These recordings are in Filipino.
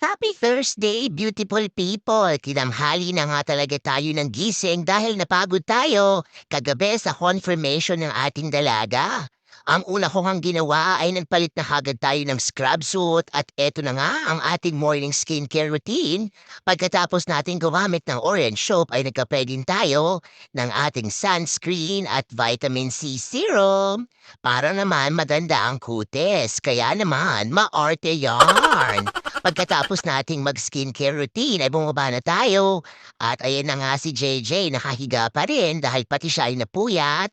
Happy Thursday, beautiful people! Kinamhali na nga talaga tayo ng gising dahil napagod tayo kagabi sa confirmation ng ating dalaga. Ang una ko ngang ginawa ay nagpalit na kagad tayo ng scrub suit at eto na nga ang ating morning skincare routine. Pagkatapos natin gumamit ng orange soap ay nagkape din tayo ng ating sunscreen at vitamin C serum para naman maganda ang kutis. Kaya naman, maarte yarn! Pagkatapos nating mag-skincare routine ay bumaba na tayo. At ayan na nga si JJ nakahiga pa rin dahil pati siya ay napuyat.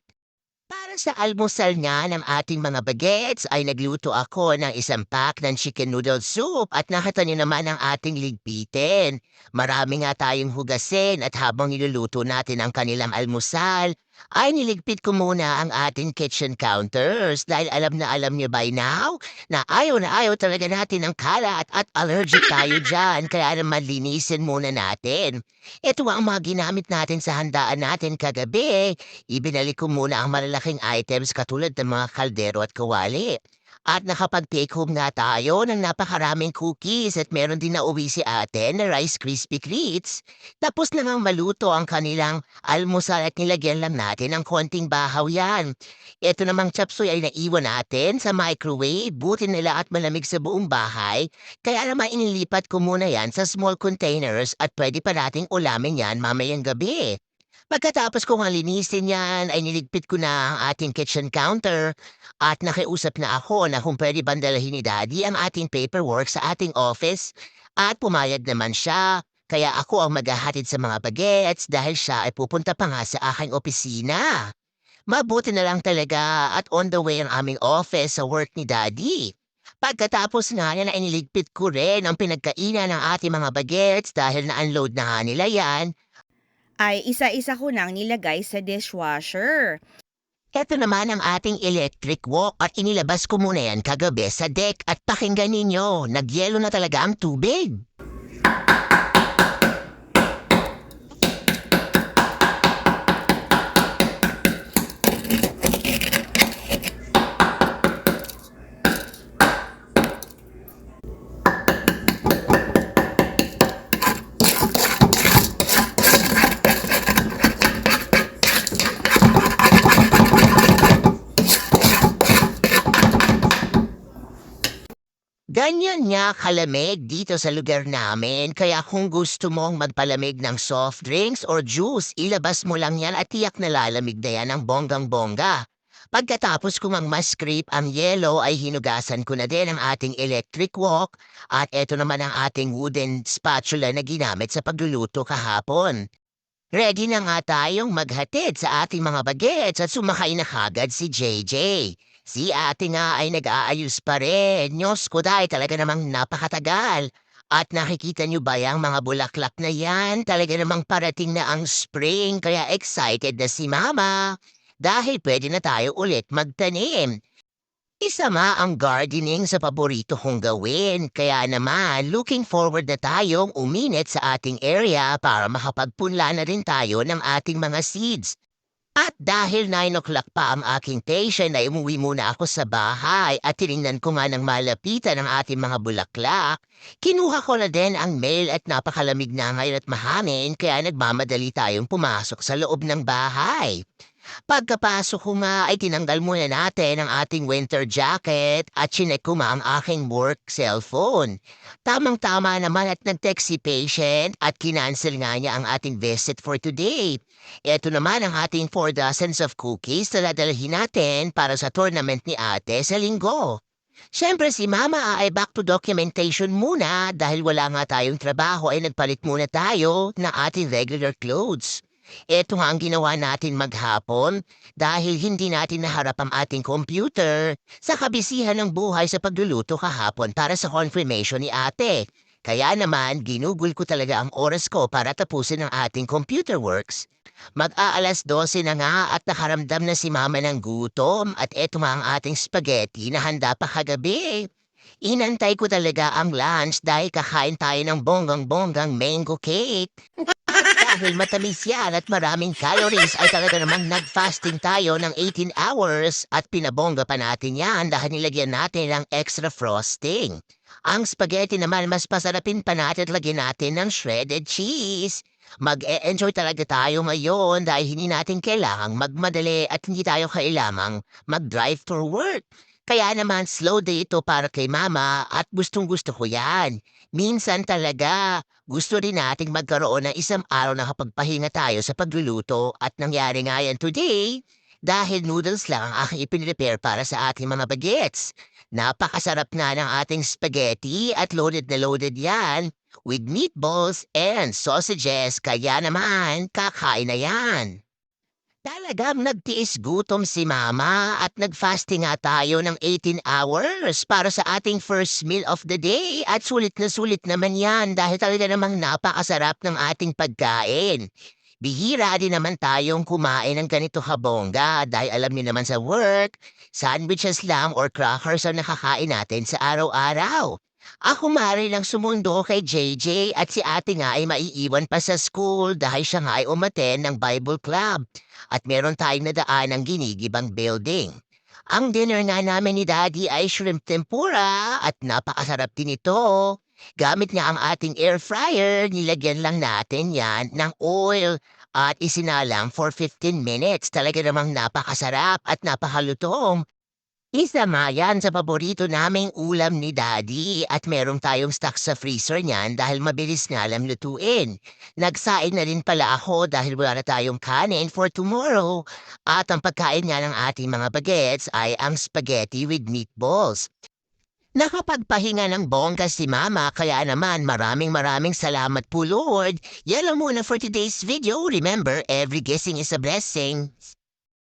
Para sa almusal nga ng ating mga bagets ay nagluto ako ng isang pack ng chicken noodle soup at nakita niyo naman ang ating ligpitin. Marami nga tayong hugasin at habang niluluto natin ang kanilang almusal, ay niligpit ko muna ang ating kitchen counters dahil alam na alam niyo by now na ayaw talaga natin ng kalat at allergic tayo dyan kaya naman linisin muna natin. Ito ang mga ginamit natin sa handaan natin kagabi. Ibinalik ko muna ang malalaking items katulad ng mga kaldero at kawali. At nakapag-take home nga tayo ng napakaraming cookies at meron din na uwi si ate na Rice Krispy Treats. Tapos na ngang maluto ang kanilang almusal at nilagyan lang natin ng konting bahaw yan. Ito namang chapsuy ay naiwan natin sa microwave. Buti nila at malamig sa buong bahay. Kaya naman inilipat ko muna yan sa small containers at pwede pa nating ulamin yan mamayang gabi. Pagkatapos kong linisin yan, ay niligpit ko na ang ating kitchen counter at nakiusap na ako na kung pwede bandalahin ni Daddy ang ating paperwork sa ating office at pumayag naman siya. Kaya ako ang maghahatid sa mga bagets dahil siya ay pupunta pa nga sa aking opisina. Mabuti na lang talaga at on the way ang aming office sa work ni Daddy. Pagkatapos nga yan ay niligpit ko rin ang pinagkainan ng ating mga bagets dahil na-unload na nga nila yan. Ay isa-isa ko nang nilagay sa dishwasher. Eto naman ang ating electric wok at inilabas ko muna yan kagabi sa deck at pakinggan ninyo, nagyelo na talaga ang tubig. Ganyan nga kalamig dito sa lugar namin, kaya kung gusto mong magpalamig ng soft drinks or juice, ilabas mo lang yan at tiyak na lalamig na yan ng bonggang-bongga. Pagkatapos kong ang scrape ang yelo ay hinugasan ko na din ang ating electric wok at eto naman ang ating wooden spatula na ginamit sa pagluluto kahapon. Ready na nga tayong maghatid sa ating mga bagets at sumakay na kagad si JJ. Si ate nga ay nag-aayos pa rin. Diyos ko dahil talaga namang napakatagal. At nakikita niyo ba yung mga bulaklak na yan? Talaga namang parating na ang spring kaya excited na si mama. Dahil pwede na tayo ulit magtanim. Isama ang gardening sa paborito kong gawin, kaya naman looking forward na tayong uminit sa ating area para makapagpunla na rin tayo ng ating mga seeds. At dahil 9 o'clock pa ang aking patient ay umuwi muna ako sa bahay at tinignan ko nga ng malapitan ang ating mga bulaklak. Kinuha ko na din ang mail at napakalamig na ngayon at mahangin kaya nagmamadali tayong pumasok sa loob ng bahay. Pagkapasok ko nga ay tinanggal muna natin ang ating winter jacket at chinek ko nga ang aking work cellphone. Tamang-tama naman at nag-text si patient at kinancel nga niya ang ating visit for today. Ito naman ang ating 4 dozens of cookies na dadalhin natin para sa tournament ni ate sa linggo. Siyempre si mama ay back to documentation muna dahil wala nga tayong trabaho ay nagpalit muna tayo ng ating regular clothes. Ito nga ang ginawa natin maghapon dahil hindi natin naharap ang ating computer sa kabisihan ng buhay sa pagluluto kahapon para sa confirmation ni ate. Kaya naman, ginugol ko talaga ang oras ko para tapusin ang ating computer works. Mag-aalas 12 na nga at nakaramdam na si mama ng gutom at eto nga ang ating spaghetti na handa pa kagabi. Inantay ko talaga ang lunch dahil kakain tayo ng bonggang-bonggang mango cake. Dahil matamis yan at maraming calories ay talaga namang nag-fasting tayo ng 18 hours at pinabongga pa natin yan dahil nilagyan natin ng extra frosting. Ang spaghetti naman mas pasarapin pa natin at lagyan natin ng shredded cheese. Mag-e-enjoy talaga tayo ngayon dahil hindi natin kailangang magmadali at hindi tayo kailangang mag-drive to work. Kaya naman slow day ito para kay mama at gustong-gusto ko yan. Minsan talaga, gusto rin nating magkaroon ng isang araw na kapagpahinga tayo sa pagluluto at nangyari nga yan today dahil noodles lang ang aking ipinrepare para sa ating mga bagets. Napakasarap na ng ating spaghetti at loaded na loaded yan with meatballs and sausages kaya naman kakain na yan. Talagang nagtiis gutom si mama at nag-fasting nga tayo ng 18 hours para sa ating first meal of the day at sulit na sulit naman yan dahil talaga namang napakasarap ng ating pagkain. Bihira din naman tayong kumain ng ganito kabongga dahil alam niyo naman sa work, sandwiches lang or crackers ang nakakain natin sa araw-araw. Ako mari lang sumundo kay JJ at si ate nga ay maiiwan pa sa school dahil siya nga ay umaten ng Bible Club at meron tayong nadaan ng ginigibang building. Ang dinner nga namin ni Daddy ay shrimp tempura at napakasarap din ito. Gamit nga ang ating air fryer, nilagyan lang natin yan ng oil at isinalang for 15 minutes. Talaga namang napakasarap at napakalutong. Isa nga yan sa paborito naming ulam ni Daddy at meron tayong stock sa freezer niyan dahil mabilis nga lang lutuin. Nagsaing na rin pala ako dahil wala na tayong kanin for tomorrow. At ang pagkain nga ng ating mga bagets ay ang spaghetti with meatballs. Nakapagpahinga ng bongga si Mama kaya naman maraming salamat po Lord. Yan lang muna for today's video. Remember, every guessing is a blessing.